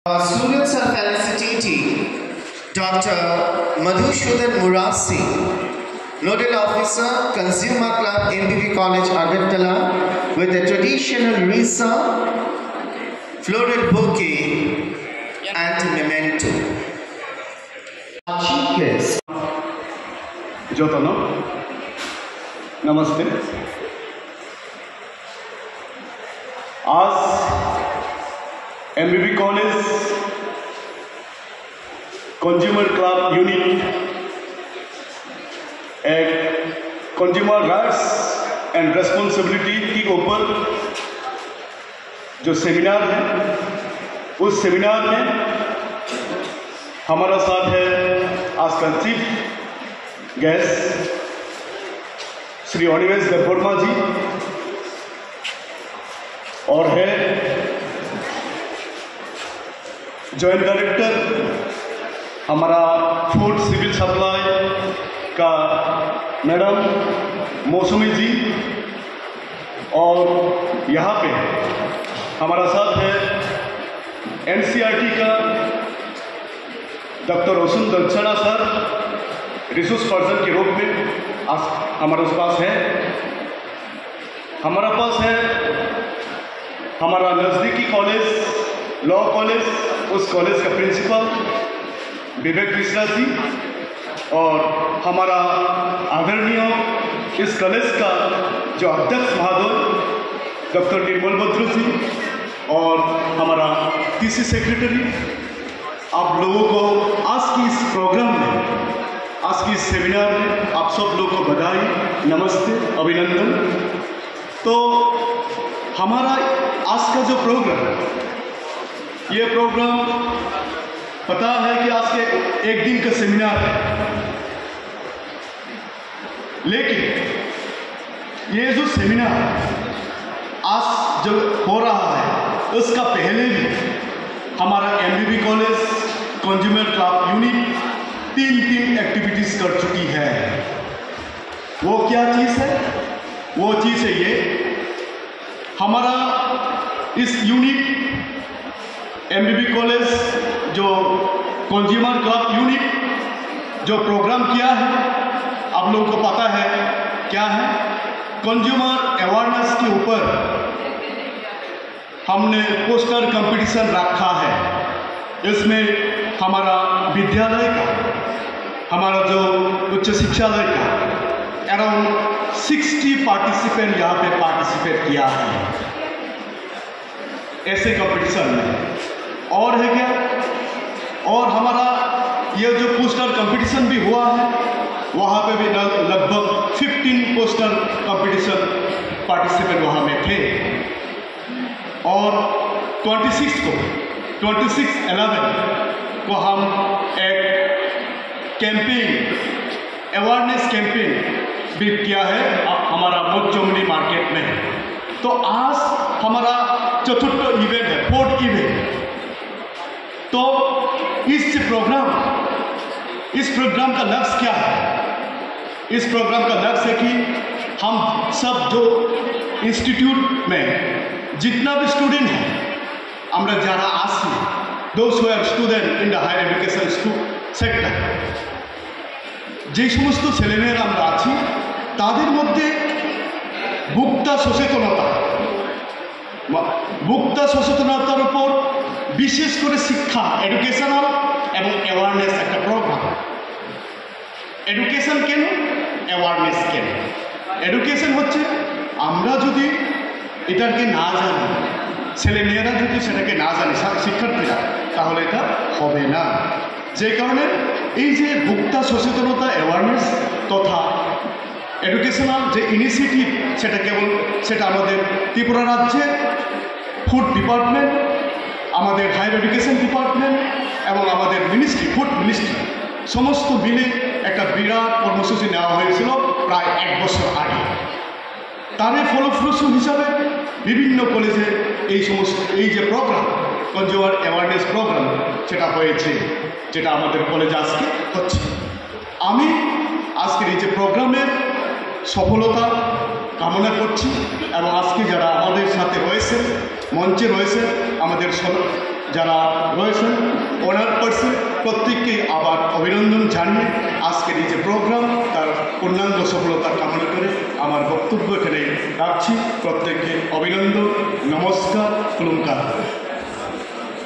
Our students are felicitating Dr. Madhusudhan Murasi, Nodal Officer, Consumer Club, MBB College, Agartala, with a traditional risa, floral bouquet, and memento. Chief guest. Jotano, Namaste. आज MBB College Consumer Club Unit एक consumer rights and responsibility के ऊपर जो seminar है, उस seminar में हमारा साथ है आज का चीफ गेस्ट श्री अनिमेश देववर्मा जी, और है जॉइंट डायरेक्टर हमारा फूड सिविल सप्लाई का मैडम मौसमी जी, और यहाँ पे हमारा साथ है NCERT का डॉक्टर रोशन दंसना सर, रिसोर्स पर्सन के रूप में आज हमारे पास है। हमारा पास है हमारा नज़दीकी कॉलेज लॉ कॉलेज, उस कॉलेज का प्रिंसिपल विवेक कृष्णा जी, और हमारा आदरणीय इस कॉलेज का जो अध्यक्ष महोदय डॉक्टर निर्मल बद्रू जी, और हमारा TC सेक्रेटरी। आप लोगों को आज की इस प्रोग्राम में, आज की इस सेमिनार में आप सब लोगों को बधाई, नमस्ते, अभिनंदन। तो हमारा आज का जो प्रोग्राम है, ये प्रोग्राम पता है कि आज के एक दिन का सेमिनार है, लेकिन ये जो सेमिनार आज जो हो रहा है, उसका पहले भी हमारा MBB college consumer club unit तीन एक्टिविटीज कर चुकी है। वो क्या चीज़ है? वो चीज़ है ये, हमारा इस यूनिट MBB कॉलेज जो कंज्यूमर क्लब यूनिट जो प्रोग्राम किया है, आप लोगों को पता है क्या है? कंज्यूमर अवेयरनेस के ऊपर हमने पोस्टर कंपटीशन रखा है। इसमें हमारा विद्यालय का, हमारा जो उच्च शिक्षालय का अराउंड 60 पार्टिसिपेंट यहाँ पे पार्टिसिपेट किया है ऐसे कंपटीशन में। और है क्या? और हमारा ये जो पोस्टर कंपटीशन भी हुआ है, वहाँ पे भी लगभग 15 पोस्टर कंपटीशन पार्टिसिपेंट वहाँ में थे। और 26/11 को हम एक कैंपेन, अवेयरनेस कैंपेन भी किया है हमारा मोचोमनी मार्केट में। तो आज हमारा चतुर्थ इवेंट है, 4th इवेंट। तो इस प्रोग्राम का लक्ष्य क्या है? इस प्रोग्राम का लक्ष्य है कि हम सब जो इंस्टीट्यूट में जितना भी स्टूडेंट है, আমরা যারা আছি, those who are student in the higher education sector, যে সমস্ত ছেলেমেয়েরা আমরা আছি, তাদের মধ্যে ভোক্তা সচেতনতার উপর বিশেষ করে শিক্ষা, এডুকেশনাল এবং অ্যাওয়ারনেস একটা প্রোগ্রাম। এডুকেশন কেন, অ্যাওয়ারনেস কেন? এডুকেশন হচ্ছে আমরা যদি এটাকে না জানি, ছেলেমেয়েরা যদি সেটাকে না জানে, শিক্ষার্থীরা, তাহলে এটা হবে না। যে কারণে এই যে ভোক্তা সচেতনতা, অ্যাওয়ারনেস তথা এডুকেশনাল যে ইনিশিয়েটিভ, সেটা আমাদের ত্রিপুরা রাজ্যে ফুড ডিপার্টমেন্ট, আমাদের হায়ার এডুকেশন ডিপার্টমেন্ট এবং আমাদের মিনিস্ট্রি, ফুড মিনিস্ট্রি সমস্ত মিলে একটা বিরাট কর্মসূচি নেওয়া হয়েছিল প্রায় 1 বছর আগে। তারই ফলপ্রসূ হিসাবে বিভিন্ন কলেজে এই যে প্রোগ্রাম, কনজিউমার অ্যাওয়ারনেস প্রোগ্রাম, সেটা হয়েছে, যেটা আমাদের কলেজে আজকে হচ্ছে। আমি আজকের এই যে প্রোগ্রামের সফলতা কামনা করছি, এবং আজকে যারা আমাদের সাথে রয়েছে, মঞ্চে রয়েছে, আমাদের যারা রয়েছেন ওনার পার্সে প্রত্যেককে আবার অভিনন্দন জানিয়ে আজকের এই যে প্রোগ্রাম তার পূর্ণাঙ্গ সফলতা কামনা করে আমার বক্তব্য এখানে রাখছি। প্রত্যেককে অভিনন্দন, নমস্কার, কুলুমকার।